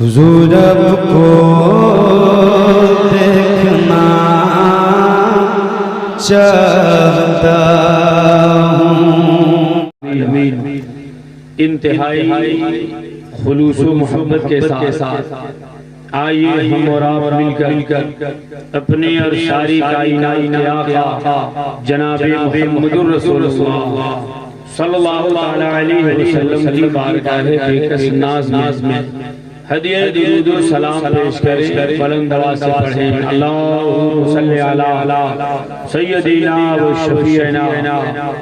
حضور اب کو دیکھنا چاہتا ہوں۔ انتہائی خلوص و محبت کے ساتھ آئیے ہم اور آپ مل کر اپنے اور ساری کائنات کے آقا جناب محمد رسول اللہ صلی اللہ علیہ وسلم کی بارگاہ بے ناز میں ہدیہ درود و سلام پیش کریں، بلند آواز سے پڑھیں۔ اللہم صلی علی سیدنا و شفیعنا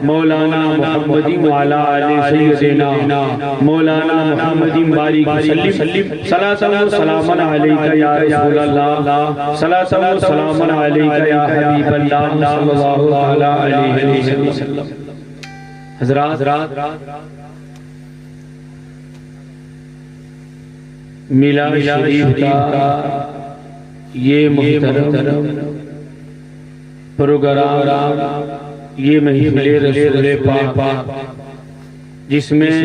مولانا محمد وعلی آل سیدنا مولانا محمد بارک وسلم۔ صلاۃ و سلام علیک یا رسول اللہ، صلاۃ و سلام علیک یا حبیب اللہ صلی اللہ علیہ وسلم۔ حضرات، میلاد شریف کا یہ محترم پروگرام، یہ محفل رسول پاک جس میں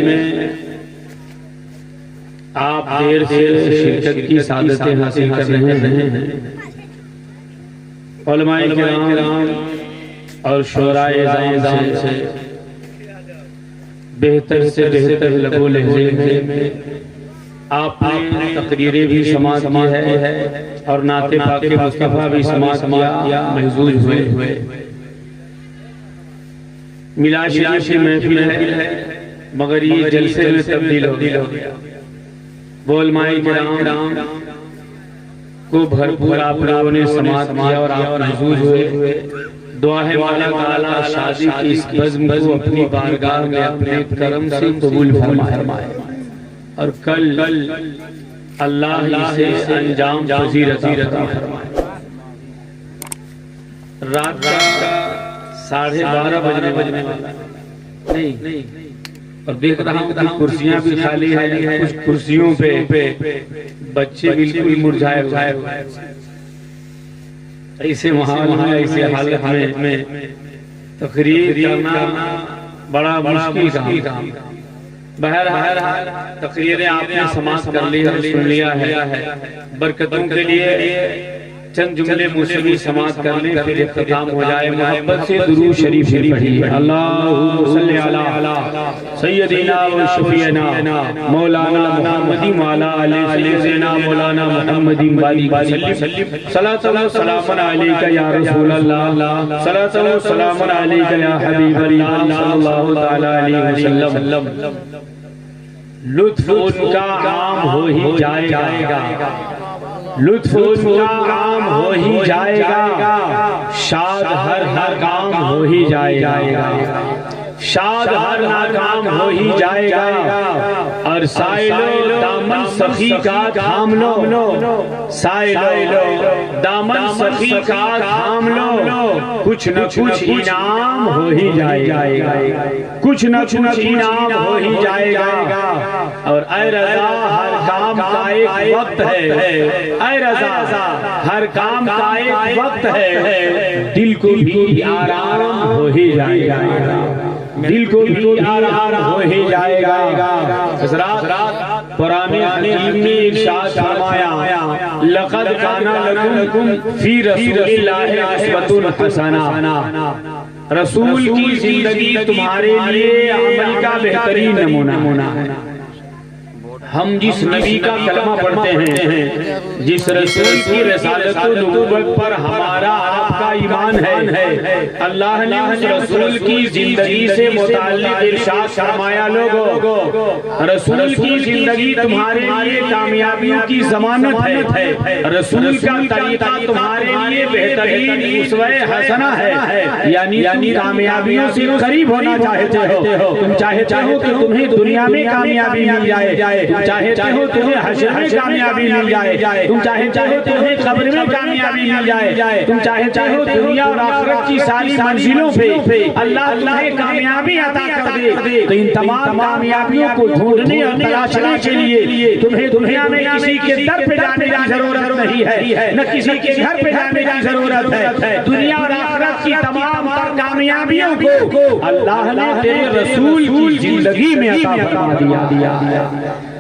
آپ دیر سے شرکت کی سعادتیں حاصل کر رہے ہیں، علماء کرام اور شعراء اعظام سے بہتر سے بہتر لب و لہجے میں آپ نے تقریریں بھی سماعت کی ہے اور نعت پاک مصطفیٰ بھی سماعت کیا، محظوظ ہوئے۔ میلاد شریف کی محفل ہے مگر یہ جلسے میں تبدیل ہو گیا۔ وہ علماء کرام کو بھرپور آپ لوگوں نے سماعت کیا اور آپ محظوظ ہوئے۔ دعا ہے مولا تعالیٰ شادی کی اس بزم کو اپنی بارگاہ میں اپنے کرم سے قبول فرمائے اور کل اللہ اسے انجام پذیر عطا فرمائے۔ رات کا 12:30 بجنے والا نہیں، اور دیکھ رہا ہوں کہ کرسیاں بھی خالی ہیں، کچھ کرسیوں پہ بچے بالکل مرجھائے ہوئے۔ ایسے ماحول میں، ایسے حالت میں تقریر کرنا بڑا مشکل کام۔ بہرحال تقریریں آپ نے سماعت کر لی اور سن لیا ہے، برکتوں کے لیے چند جملے موسیقی سماعت کر لیں پھر اختتام ہو جائے۔ محبت سے درود شریف پڑھیے۔ اللہم صلی علی سیدنا و شفیعنا مولانا محمد وعلی آل سیدنا مولانا محمد بارک وسلم۔ صلاۃ و سلام علیک یا رسول اللہ، صلاۃ و سلام علیک یا حبیب اللہ صلی اللہ تعالی علیہ وسلم۔ لطف ان کا عام ہو ہی جائے گا، لطف ان کا عام ہو ہی جائے گا، شاد ہر کام ہو ہی جائے گا، شاد ہر کام ہو ہی جائے گا۔ اور سائلو دامن سخی کا تھام لو، سائلو دامن سخی کا تھام لو، کچھ نہ کچھ انعام ہو ہی جائے گا، کچھ نہ کچھ انعام ہو ہی جائے گا۔ اور اے رضا ہر کام کا ایک وقت ہے، اے رضا ہر کام کا ایک وقت ہے، دل کو بھی آرام ہو ہی جائے گا، دل کو بھی آرام ہو ہی جائے گا۔ حضرات، قرآن حکیم نے ارشاد فرمایا لقد کان لکم فی رسول اللہ اسوۃ حسنہ، رسول کی زندگی تمہارے لیے عمل کا بہترین نمونہ ہے۔ ہم جس نبی کا کلمہ پڑھتے ہیں، جس رسول کی رسالت و نبوت پر ہمارا آپ کا ایمان ہے، اللہ نے اس رسول کی زندگی سے متعلق ارشاد فرمایا لوگو رسول کی زندگی تمہارے لیے کامیابیوں کی ضمانت ہے، رسول کا طریقہ تمہارے لیے بہترین اسوہ حسنہ ہے، یعنی کامیابیوں سے قریب ہونا چاہتے ہو، تم چاہتے ہو کہ تمہیں دنیا میں کامیابی مل جائے، تم چاہتے ہو تمہیں حشر میں کامیابی مل جائے، تم چاہتے ہو تمہیں قبر میں کامیابی مل جائے، تم چاہتے ہو دنیا اور آخرت کی ساری منزلوں پہ اللہ تمہیں کامیابی عطا کر دے، تو ان تمام کامیابیوں کو ڈھونڈنے اور تلاشنے کے لیے تمہیں دنیا میں کسی کے در پہ جانے کی ضرورت نہیں ہے، نہ کسی کے گھر پہ جانے کی ضرورت ہے۔ دنیا اور آخرت کی تمام کامیابیوں کو اللہ نے تیرے رسول کی زندگی میں عطا فرما دیا ہے۔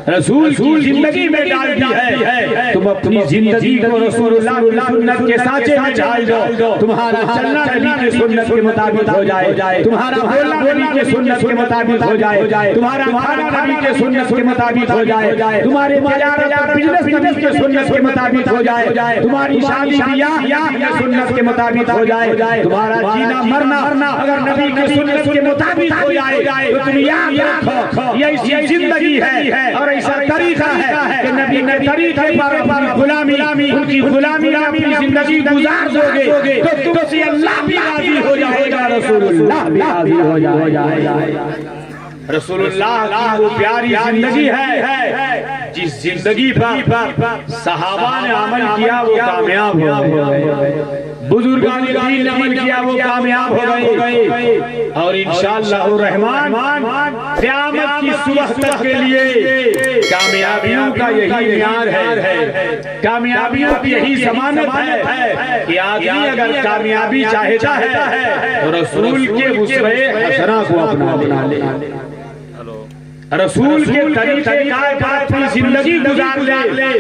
رسول کی زندگی میں ڈال دی ہے، تم اپنی زندگی کو رسول اللہ کی سنت کے سانچے میں ڈال دو، تمہارا چلنا نبی کی سنت کے مطابق ہو جائے، تمہارا بولنا نبی کی سنت کے مطابق ہو جائے، تمہارا کھانا نبی کے سنت کے مطابق ہو جائے، تمہاری تجارت اور بزنس نبی کے سنت کے مطابق ہو جائے، تمہاری شادی بیاہ نبی کے سنت کے مطابق ہو جائے، تمہارا جینا مرنا اگر نبی کے سنت کے مطابق ہو جائے تو تم یاد رکھو یہ ایسی زندگی ہے اور ایسا طریقہ ہے کہ نبی نے طریقے پر غلامی ان کی غلامی اپنی زندگی گزار دو گے تو تم سے اللہ بھی راضی ہو جائے گا، رسول اللہ بھی راضی ہو جائے گا۔ رسول اللہ کی وہ پیاری زندگی ہے جس زندگی پر صحابہ نے عمل کیا وہ کامیاب ہو گئے، بزرگان دین نے عمل کیا وہ کامیاب ہو گئے، اور انشاءاللہ الرحمن قیامت کی صبح تک کے لیے کامیابیوں کا یہی معیار ہے، کامیابیوں کی یہی ضمانت ہے کہ آدمی اگر کامیابی چاہتا ہے تو رسول کے اسوہ حسنہ کو اپنا لے، رسول کے طریقہ کار پر اپنی زندگی گزار لے۔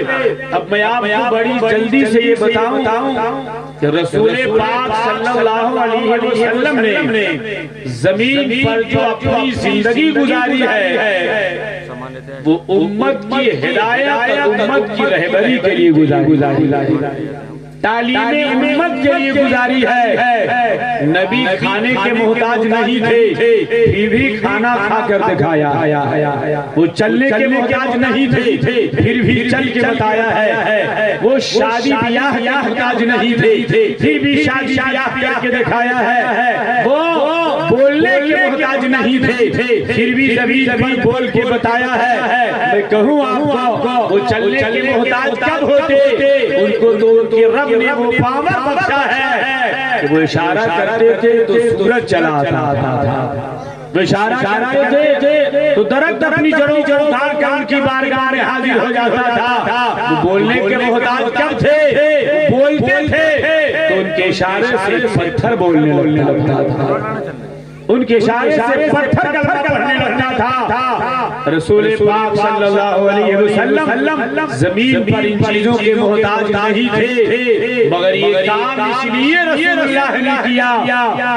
اب میں آپ کو بڑی جلدی سے یہ بتاؤں کہ رسول پاک صلی اللہ علیہ وسلم نے زمین پر جو اپنی زندگی گزاری ہے وہ امت کی ہدایت اور امت کی رہبری کے لیے گزاری، تعلیم امت کے لیے گزاری ہے۔ نبی کھانے کے محتاج نہیں تھے پھر بھی کھانا کھا کر دکھایا، وہ چلنے کے محتاج نہیں تھے پھر بھی چل کے بتایا ہے، وہ شادی بیاہ کے محتاج نہیں تھے پھر بھی شادی بیاہ کر کے دکھایا ہے، وہ بولنے کے محتاج نہیں تھے پھر بھی زبان بول کے بتایا ہے۔ میں کہوں آپ کو وہ چلنے کے محتاج کب ہوتے؟ ان کو تو ان کے رب نے وہ پاور بخشا ہے کہ وہ اشارہ کرتے تھے تو سورج چلا آتا تھا، وہ اشارہ کرتے تھے تو درخت اپنی جڑوں اٹھا کر ان کی بارگاہ میں حاضر ہو جاتا تھا۔ وہ بولنے کے محتاج کب تھے؟ بولتے تھے تو ان کے اشارے سے پتھر بولنے لگتا تھا، ان کے اشارے سے پتھر کلمہ پڑھنے لگتا تھا۔ رسول پاک صلی اللہ علیہ وسلم زمین پر ان چیزوں کے محتاج نہیں تھے، مگر یہ کام اس لیے رسول اللہ نے کیا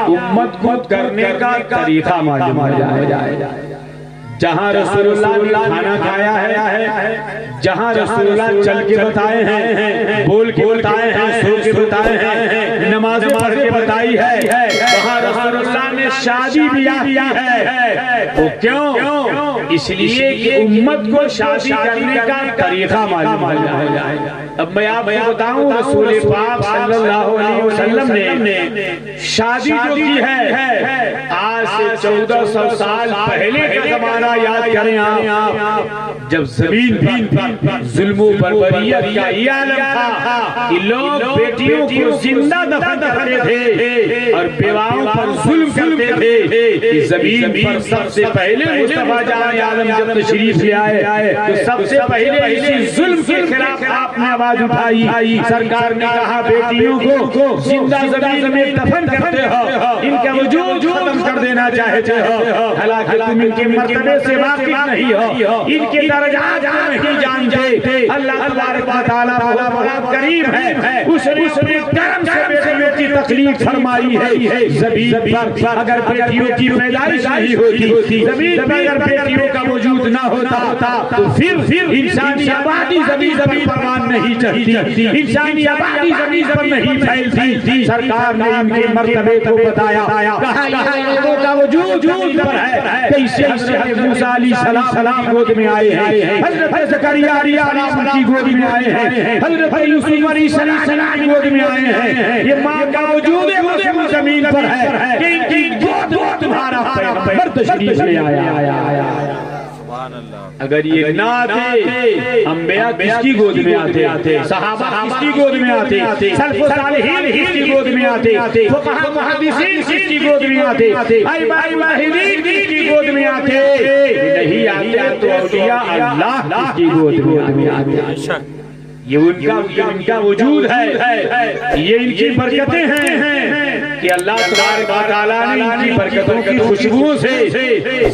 امت کو کرنے کا طریقہ معلوم ہو جائے۔ جہاں رسول اللہ نے کھانا کھایا ہے، جہاں رسول اللہ چل کے بتائے ہیں، بول کے بتائے ہیں، سو کے بتائے ہیں، نماز پڑھ کے بتائی ہے، وہاں رسول اللہ نے شادی بیاہ کی ہے۔ وہ کیوں؟ اس لیے کہ امت کو شادی کرنے کا طریقہ معلوم ہو جائے۔ اب میں آپ کو بتاؤں رسول پاک صلی اللہ علیہ وسلم نے شادی جو کی ہے آج سے 1400 سال پہلے کا زمانہ یاد کریں آپ، جب زمین پر ظلم و بربریت کا یہ عالم تھا کہ لوگ بیٹیوں کو زندہ دفن کرتے تھے اور بیواؤں پر ظلم کرتے تھے۔ زمین پر سب سے پہلے مصطفیٰ جان عالم جب تشریف لے آئے تو سب سے پہلے اسی ظلم کے خلاف آپ نے آواز اٹھائی۔ سرکار نے کہا بیٹیوں کو زندہ زمین میں دفن کرتے ہو، ان کا وجود ختم کر دینا چاہتے ہو، حالانکہ تم ان کے مرتبے سے واقف نہیں ہو، ان کے درجات کو نہیں جانتے۔ اللہ تبارک و تعالیٰ بڑا کریم ہے، اس نے اپنے کرم سے بیٹیوں کی تخلیق فرمائی ہے۔ زمین پر اگر بیٹیوں کی پیدائش نہیں ہوتی، زمین پر اگر بیٹیوں کا وجود نہ ہوتا تو پھر انسانی آبادی زمین پر مان نہیں چلتی، انسانی آبادی زمین پر نہیں پھیلتی۔ سرکار نے ان کے مرتبے کو بتایا، کہا یہ لوگوں کا وجود زمین پر ہے، کیسے حضرت موسیٰ علیہ السلام کی گود میں آئے ہیں، حضرت زکریا علیہ السلام کی گود میں آئے ہیں، حضرت یوسف علیہ السلام کی گود میں آئے ہیں۔ یہ ماں کا وجود زمین پر ہے کہ ان کی گود تمہارا پیغمبر تشریف لے آیا۔ اگر یہ نہ آتے انبیاء کس کی گود میں آتے، صحابہ کس کی گود میں آتے، سلف و صالحین کس کی گود میں آتے، فقہاء محدثین کس کی گود میں آتے، ائمہ مجاہدین کس کی گود میں آتے؟ نہیں آتے تو اولیاء اللہ کس کی گود میں آتے۔ یہ ان کا وجود ہے، یہ ان کی برکتیں ہیں کہ اللہ تبارک و تعالیٰ نے ان کی برکتوں کی خوشبوؤں سے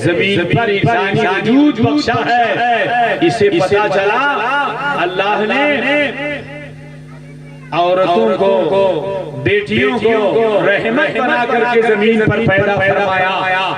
زمین پر انسانی وجود بخشا ہے۔ اسے پتہ چلا اللہ نے عورتوں کو، بیٹیوں کو رحمت بنا کر کے زمین پر پیدا فرمایا۔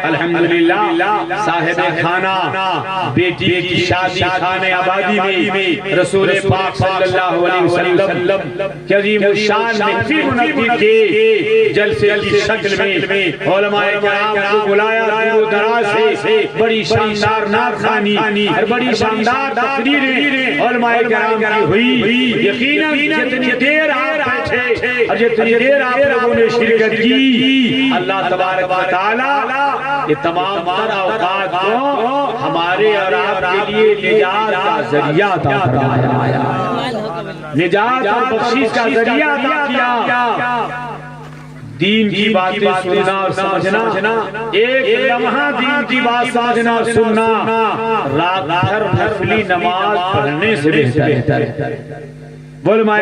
الحمدللہ صاحب خانہ بیٹی کی شادی خانے آبادی میں رسول پاک صلی اللہ علیہ وسلم کی عظیم الشان محفل منعقد کی، جلسے کی شکل میں علماء کرام کو بلایا، دور و دراز سے بڑی شاندار نعتخوانی اور بڑی شاندار تقریریں علماء کرام کی ہوئی۔ یقیناً جتنی دیر آپ بیٹھے اور جتنی دیر آپ لوگوں نے شرکت کی، اللہ تبارک و تعالی یہ تمام تر اوقات کو ہمارے اور آپ کے لیے نجات کا ذریعہ عطا فرمایا، نجات اور بخشش کا ذریعہ عطا کیا۔ دین کی باتیں سننا اور سمجھنا، ایک لمحہ دین کی بات سمجھنا اور سننا رات بھر نفلی نماز پڑھنے سے بہتر ہے۔ علماء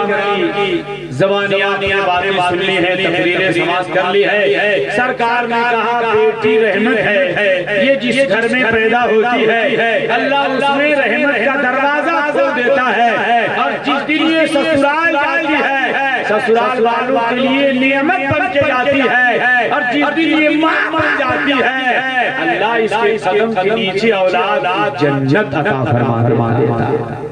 کرام کی زبانیات کی باتیں سن لی ہیں، تقریریں سماعت کر لی ہے۔ سرکار نے کہا بیٹی رحمت ہے، یہ جس گھر میں پیدا ہوتی ہے اللہ اس میں رحمت کا دروازہ کھول دیتا ہے، اور جس دن یہ سسرال جاتی ہے سسرال والوں کے لیے نعمت بن کے جاتی ہے، اور جس دن یہ ماں بن جاتی ہے اللہ اس کے قدم کے نیچے اولاد جنت عطا فرما دیتا ہے،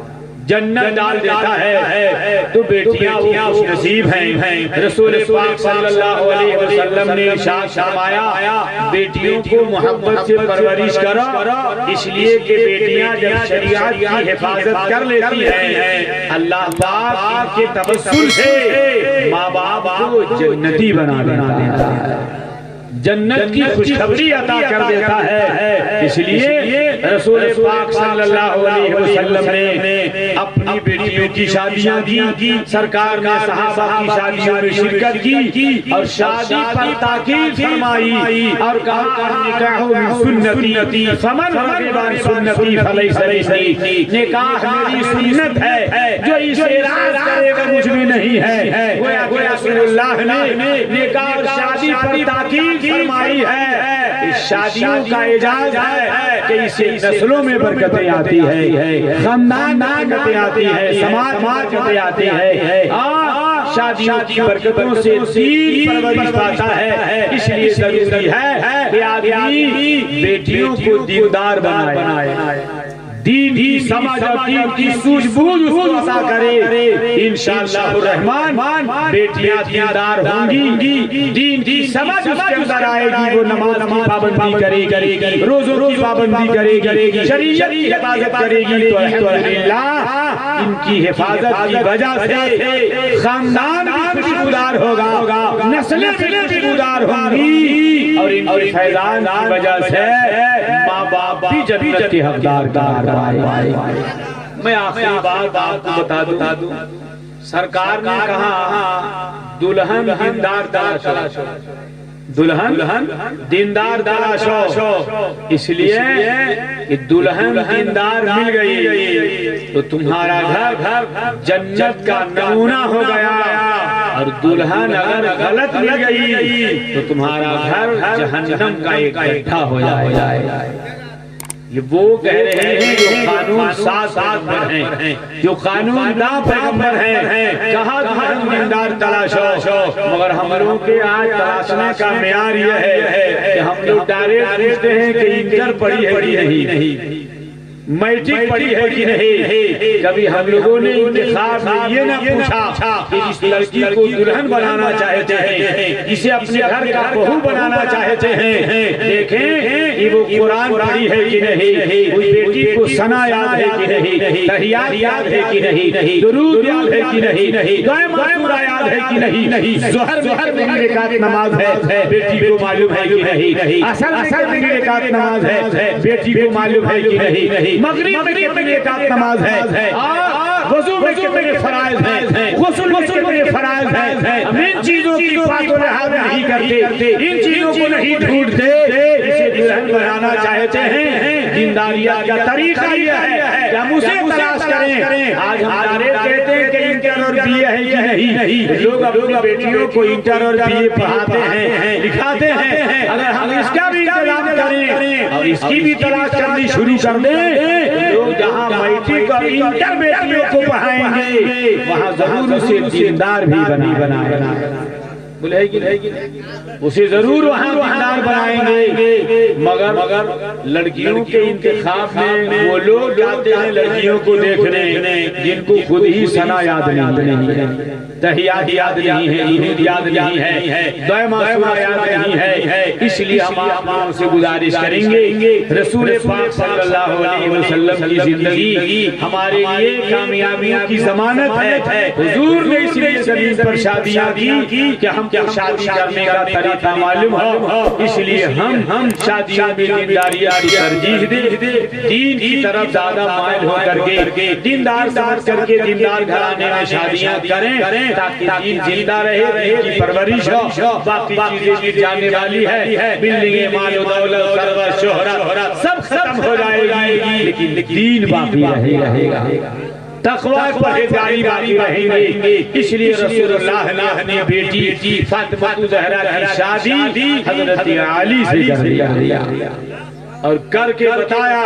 جنت ڈال دیتا ہے۔ تو بیٹیاں خوش نصیب ہیں۔ رسول پاک صلی اللہ علیہ وسلم نے ارشاد فرمایا بیٹیوں کو محبت سے پرورش کرو، اس لیے کہ بیٹیاں جب شریعت کی حفاظت کر لیتی ہیں اللہ پاک کے تبسل سے ماں باپ کو جنتی بنا دیتا ہے، جنت کی خوشخبری عطا کر دیتا ہے۔ اس لیے رسول پاک صلی اللہ علیہ وسلم نے اپنی بیٹیوں کی شادیاں کی، سرکار نے صحابہ کی شادیوں میں شرکت کی اور شادی پر تاکید فرمائی اور کہا نکاح سنتی فمن رغب عن سنتی فلیس منی، نکاح میری سنت ہے، جو اسے اعراض کرے گا مجھ میں نہیں ہے۔ گویا کہ رسول اللہ نے نکاح اور شادی پر تاکید فرمائی ہے۔ اس شادیوں کا اعجاز ہے کہ اسے نسلوں میں برکتیں آتی ہے، خاندان میں برکتیں آتی ہے، سماج برکتیں آتی ہے، شادیوں کی برکتوں سے دین پرورش پاتا ہے۔ اس لیے ضروری ہے کہ آدمی بیٹیوں کو دیندار بنائے، دین کی سمجھ اور دین کی سوجھ بوجھ اس کو عطا کرے۔ انشاءاللہ الرحمن بیٹیاں دیندار ہوں گی، دین کی سمجھ اس کے اندر آئے گی، وہ نماز کی پابندی کرے گی، روزوں کی پابندی کرے گی، شریعت کی حفاظت کرے گی۔ تو الحمدللہ ان کی حفاظت کی وجہ سے خاندان بھی خوشگوار ہوگا، نسلیں بھی خوشگوار ہوں گی، اور ان کی فیضان کی وجہ سے ماں باپ بھی جنت کے حقدار۔ میں آخری بات آپ کو بتا دوں، سرکار نے کہا دلہن دیندار تلاشو، دلہن دیندار تلاشو، اس لیے کہ دلہن دیندار مل گئی تو تمہارا گھر جنت کا نمونہ ہو گیا، اور دلہن اگر غلط مل گئی تو تمہارا گھر جہنم کا ایک گڈھا ہو جائے۔ یہ وہ کہہ رہے ہیں جو قانون ساز پر ہیں، جو قانون داں پیغمبر ہیں، کہا دلہن دیندار تلاشو، مگر ہم لوگوں کے آج تلاشنے کا معیار یہ ہے کہ ہم لوگ ڈائریکٹ پوچھتے ہیں کہ انٹر پڑھی ہے کہ نہیں، میٹرک پڑھی ہے کہ نہیں۔ کبھی ہم لوگوں نے انتخاب میں یہ نہ پوچھا کہ اس لڑکی کو دلہن بنانا چاہتے ہیں، اسے اپنے گھر کا بہو بنانا چاہتے ہیں، دیکھیں کہ وہ قرآن پڑھی ہے کہ نہیں، اس بیٹی کو ثنا یاد ہے کہ نہیں، تحیات یاد ہے کہ نہیں، درود یاد ہے کہ نہیں، دعائے معصورہ یاد ہے کہ نہیں، ظہر میں رکعت نماز ہے بیٹی کو معلوم ہے کہ نہیں، اصل میں رکعت نماز ہے بیٹی کو معلوم ہے کہ نہیں، مغرب میں کتنی رکعت نماز ہے، وہ وضو میں کتنے فرائض ہیں، غسل میں کتنے فرائض ہیں، ہم ان چیزوں کی بات و لحاظ نہیں کرتے، ان چیزوں کو نہیں ڈھونڈتے، اسے دلہن بنانا چاہتے ہیں۔ دینداریت کا طریقہ یہ ہے کہ ہم اسے تلاش کریں۔ آج ہمارے کہتے ہیں کہ انٹر اور بی اے ہے کہ نہیں، لوگ اپنی بیٹیوں کو انٹر اور بی اے پڑھاتے ہیں، لکھاتے ہیں۔ اگر ہم اس کا بھی انتظام کریں اور اس کی بھی تلاش کرنی شروع کر دیں، لوگ جہاں میٹرک اور انٹر بیٹیوں کو پڑھائیں گے وہاں ضرور اسے دیندار بھی بنا بولے گی اسے ضرور وہاں دیندار بنائیں گے، مگر لڑکیوں کے انتخاب میں وہ لوگ جاتے ہیں لڑکیوں کو دیکھنے جن کو خود ہی ثنا یاد نہیں ہے، تحیات یاد نہیں ہے، عید یاد نہیں ہے، دعائے معصومہ یاد نہیں ہے۔ اس لیے ہم آپ سے گزارش کریں گے رسول پاک صلی اللہ علیہ وسلم کی زندگی ہمارے لیے کامیابیوں کی ضمانت ہے۔ حضور نے اس لیے زمین پر شادیاں کی کہ ہم کو شادی کرنے کا طریقہ معلوم ہو، اس لیے ہم شادیوں میں دینداریت کی ترجیح دیں، دین کی طرف زیادہ مائل ہو کر کے دیندار سمجھ کر کے دیندار گھرانے میں شادیاں کریں تاکہ دین زندہ رہے، دین کی پرورش ہو۔ باقی چیزیں بھی جانے والی ہے، بلڈنگیں، مال و دولت، ثروت، شہرت سب ختم ہو جائے گی، لیکن دین باقی رہے گا، تقوی پرہیزگاری باقی رہیں گے۔ اس لیے رسول اللہ نے اپنی بیٹی فاطمہ زہرا کی شادی حضرت علی سے کر اور کر کے بتایا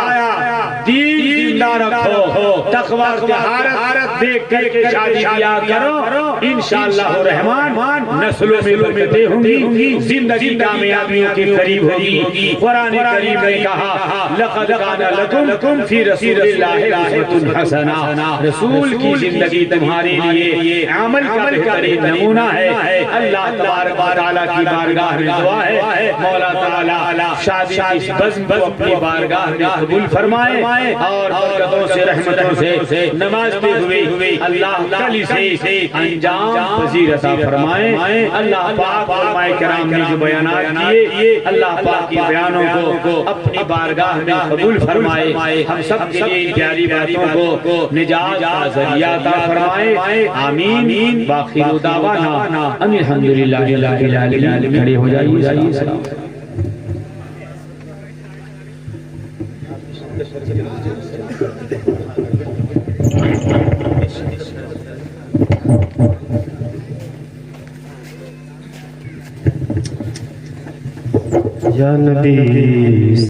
دین زندہ رکھو، تقوی طہارت دیکھ کر کے شادی کیا کرو، انشاءاللہ الرحمن نسلوں میں برکتیں ہوں گی، زندگی کامیابیوں کے قریب ہوگی۔ قرآن کریم نے کہا لقد کان لکم فی رسول اللہ اسوۃ حسنہ، رسول کی زندگی تمہارے لیے عمل کا بہترین نمونہ ہے۔ اللہ تبارک و تعالیٰ کی بارگاہ میں دعا ہے مولا تعالیٰ شادی کی بزم کو اپنی بارگاہ میں قبول فرمائے اور برکتوں سے رحمتوں سے نمازتے ہوئے اللہ کل سے انجام پذیر عطا فرمائے۔ اللہ پاک علماء کرام نے جو بیانات کیے اللہ پاک کی بیانوں کو اپنی بارگاہ میں قبول فرمائے، ہم سب کے لیے ان پیاری باتوں کو نجات کا ذریعہ عطا فرمائے، آمین۔ وآخر دعوانا ان الحمدللہ رب العالمین۔ کھڑے ہو جائیے۔ یا نبی